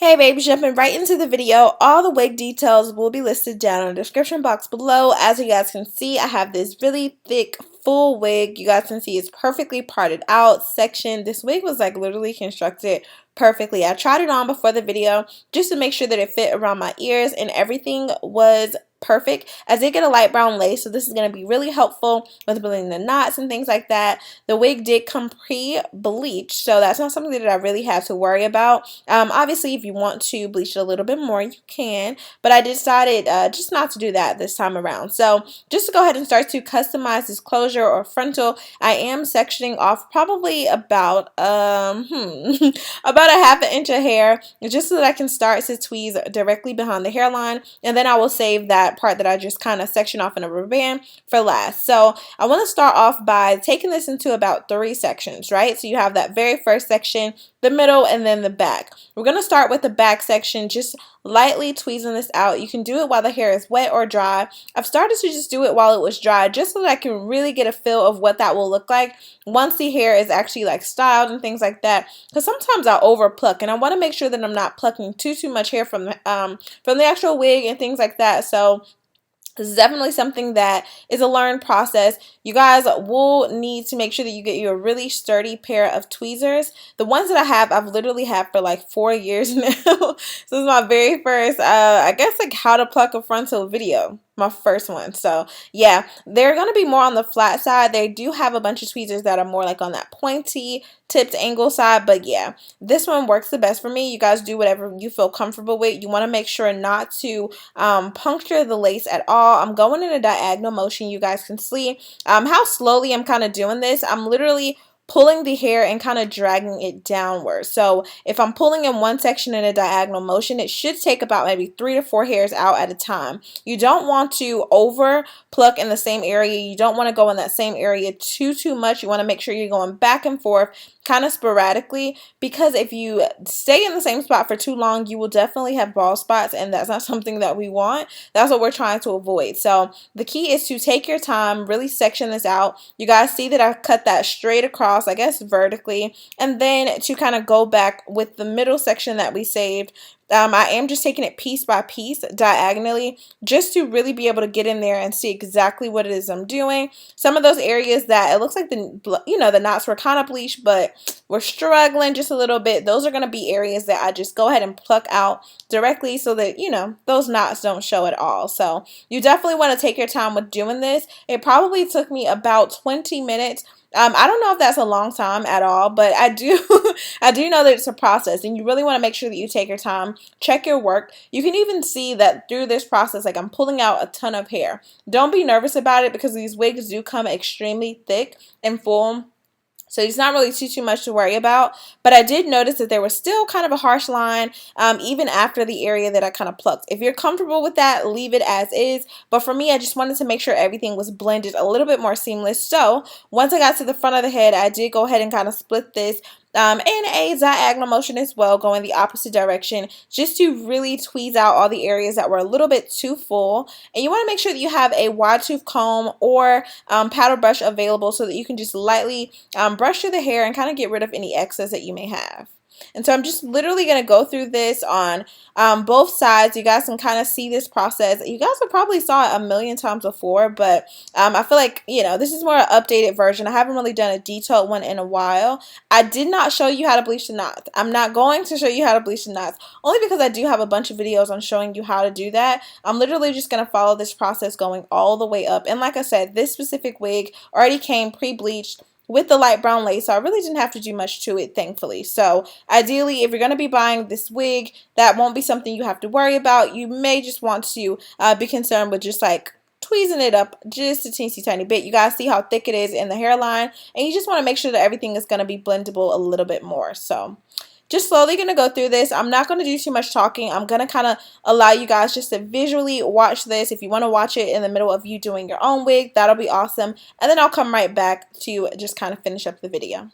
Hey babes, jumping right into the video. All the wig details will be listed down in the description box below. As you guys can see, I have this really thick full wig. You guys can see it's perfectly parted out section. This wig was like literally constructed perfectly. I tried it on before the video just to make sure that it fit around my ears and everything was perfect. I did get a light brown lace, so this is going to be really helpful with blending the knots and things like that. The wig did come pre-bleached, so that's not something that I really had to worry about. Obviously, if you want to bleach it a little bit more, you can, but I decided just not to do that this time around. So just to go ahead and start to customize this closure or frontal, I am sectioning off probably about about a half an inch of hair just so that I can start to tweeze directly behind the hairline, and then I will save that part that I just kind of section off in a rubber band for last. So I want to start off by taking this into about 3 sections, right? So you have that very first section, the middle, and then the back. We're going to start with the back section, just lightly tweezing this out. You can do it while the hair is wet or dry. I've started to just do it while it was dry just so that I can really get a feel of what that will look like once the hair is actually like styled and things like that, because sometimes I over pluck and I want to make sure that I'm not plucking too much hair from the actual wig and things like that. So this is definitely something that is a learned process. You guys will need to make sure that you get you a really sturdy pair of tweezers. The ones that I have, I've literally had for like 4 years now. So this is my very first, I guess like how to pluck a frontal video. My first one. So yeah, they're going to be more on the flat side. They do have a bunch of tweezers that are more like on that pointy tipped angle side, but yeah, this one works the best for me. You guys do whatever you feel comfortable with. You want to make sure not to puncture the lace at all. I'm going in a diagonal motion. You guys can see how slowly I'm kind of doing this. I'm literally pulling the hair and kind of dragging it downward. So if I'm pulling in one section in a diagonal motion, it should take about maybe 3 to 4 hairs out at a time. You don't want to over pluck in the same area. You don't want to go in that same area too much. You want to make sure you're going back and forth kind of sporadically, because if you stay in the same spot for too long, you will definitely have bald spots, and that's not something that we want. That's what we're trying to avoid. So the key is to take your time, really section this out. You guys see that I cut that straight across, I guess vertically, and then to kind of go back with the middle section that we saved. I am just taking it piece by piece diagonally just to really be able to get in there and see exactly what it is I'm doing. Some of those areas that it looks like the knots were kind of bleached, but we're struggling just a little bit. Those are going to be areas that I just go ahead and pluck out directly so that, those knots don't show at all. So you definitely want to take your time with doing this. It probably took me about 20 minutes. I don't know if that's a long time at all, but I do know that it's a process, and you really want to make sure that you take your time, check your work. You can even see that through this process, like I'm pulling out a ton of hair. Don't be nervous about it because these wigs do come extremely thick and full. So it's not really too much to worry about, but I did notice that there was still kind of a harsh line even after the area that I kind of plucked. If you're comfortable with that, leave it as is, but for me, I just wanted to make sure everything was blended a little bit more seamless. So once I got to the front of the head, I did go ahead and kind of split this in a diagonal motion as well, going the opposite direction, just to really tweeze out all the areas that were a little bit too full. And you want to make sure that you have a wide tooth comb or paddle brush available so that you can just lightly brush through the hair and kind of get rid of any excess that you may have. And so I'm just literally going to go through this on both sides. You guys can kind of see this process. You guys have probably saw it a million times before, but I feel like, this is more an updated version. I haven't really done a detailed one in a while. I did not show you how to bleach the knots. I'm not going to show you how to bleach the knots, only because I do have a bunch of videos on showing you how to do that. I'm literally just going to follow this process going all the way up. And like I said, this specific wig already came pre-bleached with the light brown lace, so I really didn't have to do much to it, thankfully. So ideally, if you're going to be buying this wig, that won't be something you have to worry about. You may just want to be concerned with just like tweezing it up just a teensy tiny bit. You guys see how thick it is in the hairline, and you just want to make sure that everything is going to be blendable a little bit more. So just slowly going to go through this. I'm not going to do too much talking. I'm going to kind of allow you guys just to visually watch this. If you want to watch it in the middle of you doing your own wig, that'll be awesome. And then I'll come right back to just kind of finish up the video.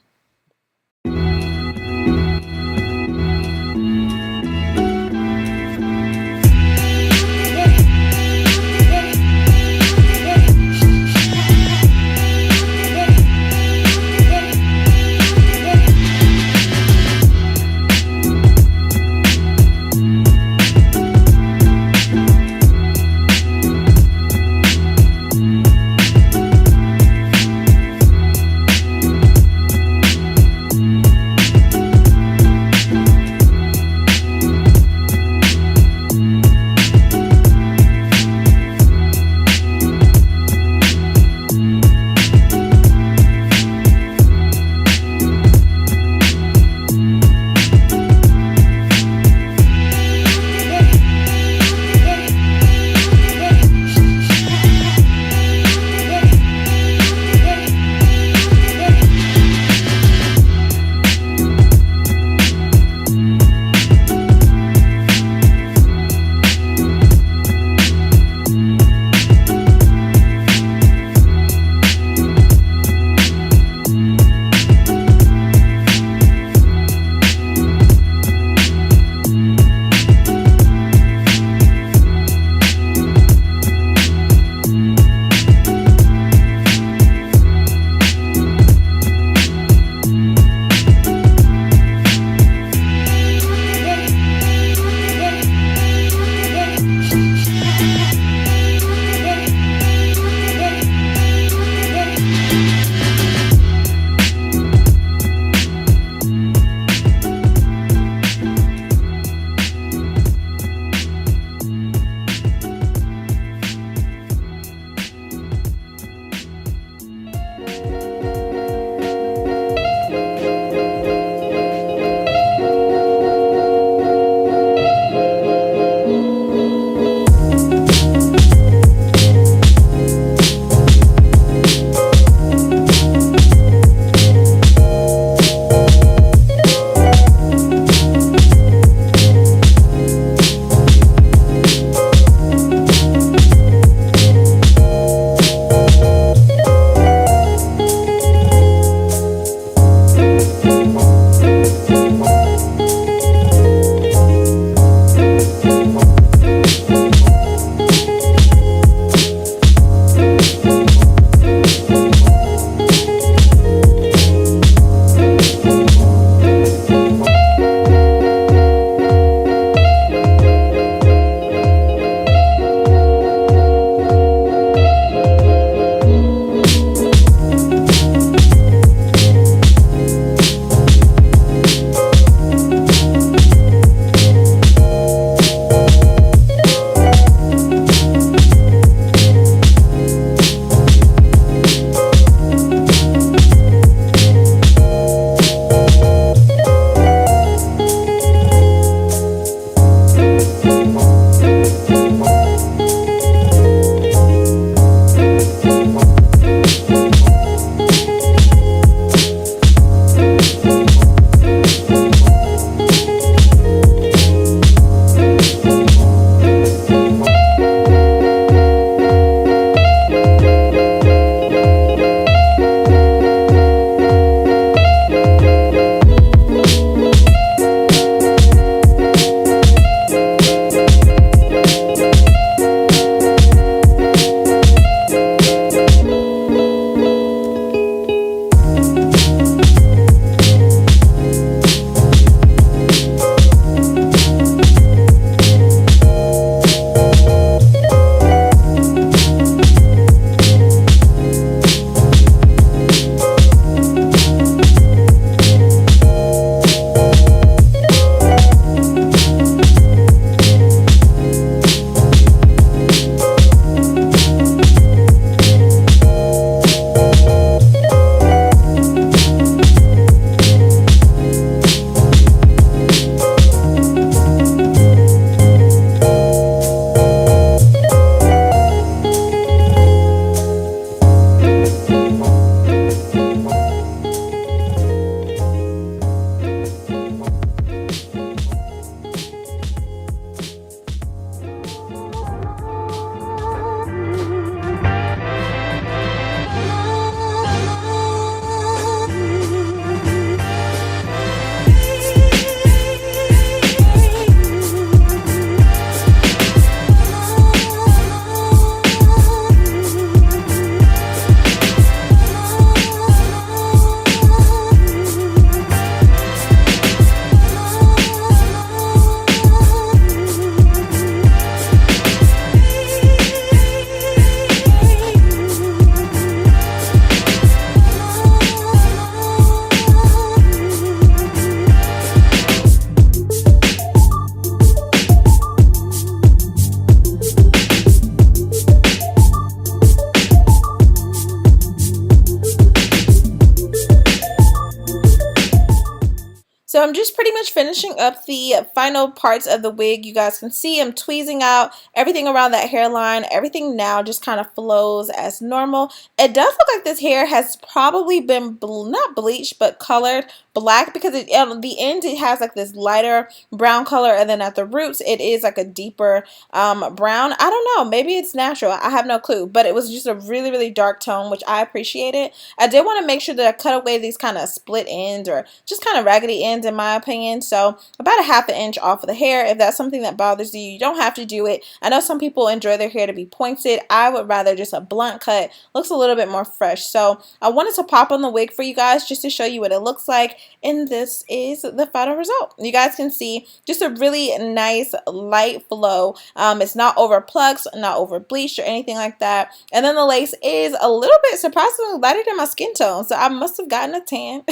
So I'm just pretty much finishing up the final parts of the wig. You guys can see I'm tweezing out everything around that hairline. Everything now just kind of flows as normal. It does look like this hair has probably been not bleached but colored black, because at the end it has like this lighter brown color, and then at the roots it is like a deeper brown. I don't know, maybe it's natural, I have no clue, but it was just a really dark tone, which I appreciated. I did want to make sure that I cut away these kind of split ends or just kind of raggedy ends in my opinion, so about a ½ inch off of the hair. If that's something that bothers you, you don't have to do it. I know some people enjoy their hair to be pointed. I would rather just a blunt cut. Looks a little bit more fresh. So I wanted to pop on the wig for you guys just to show you what it looks like, and this is the final result. You guys can see just a really nice light flow. It's not over plucked, not over bleached or anything like that, and then the lace is a little bit surprisingly lighter than my skin tone, so I must have gotten a tan.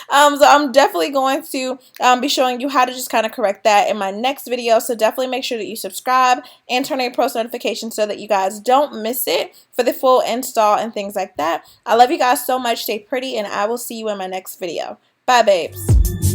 So I'm definitely going to be showing you how to just kind of correct that in my next video, so definitely make sure that you subscribe and turn on your post notifications so that you guys don't miss it for the full install and things like that. I love you guys so much. Stay pretty, and I will see you in my next video. Bye, babes.